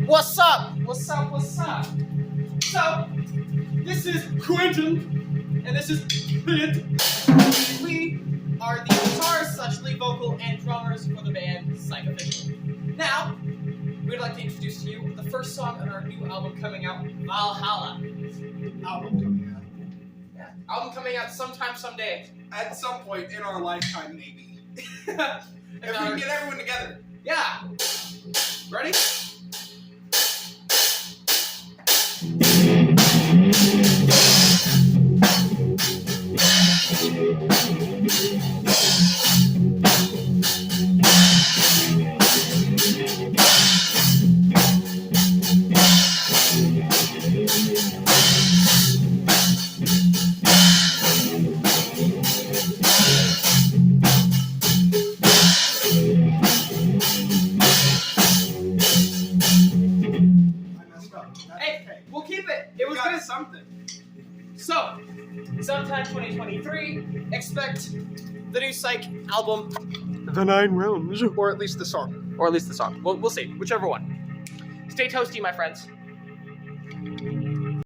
What's up? What's up? What's up? So, this is Quentin, and this is Pit. We are the guitarist / lead vocal and drummers for the band Psychoficial. Now, we'd like to introduce to you the first song on our new album coming out, Valhalla. Album coming out. Yeah, album coming out sometime, someday. At some point in our lifetime, maybe. If we And can get everyone together. Yeah. Ready? Hey, we'll keep it. It was good. Something. So, sometime 2023, expect the new Psych album. The 9 Realms. Or at least the song. We'll see. Whichever one. Stay toasty, my friends.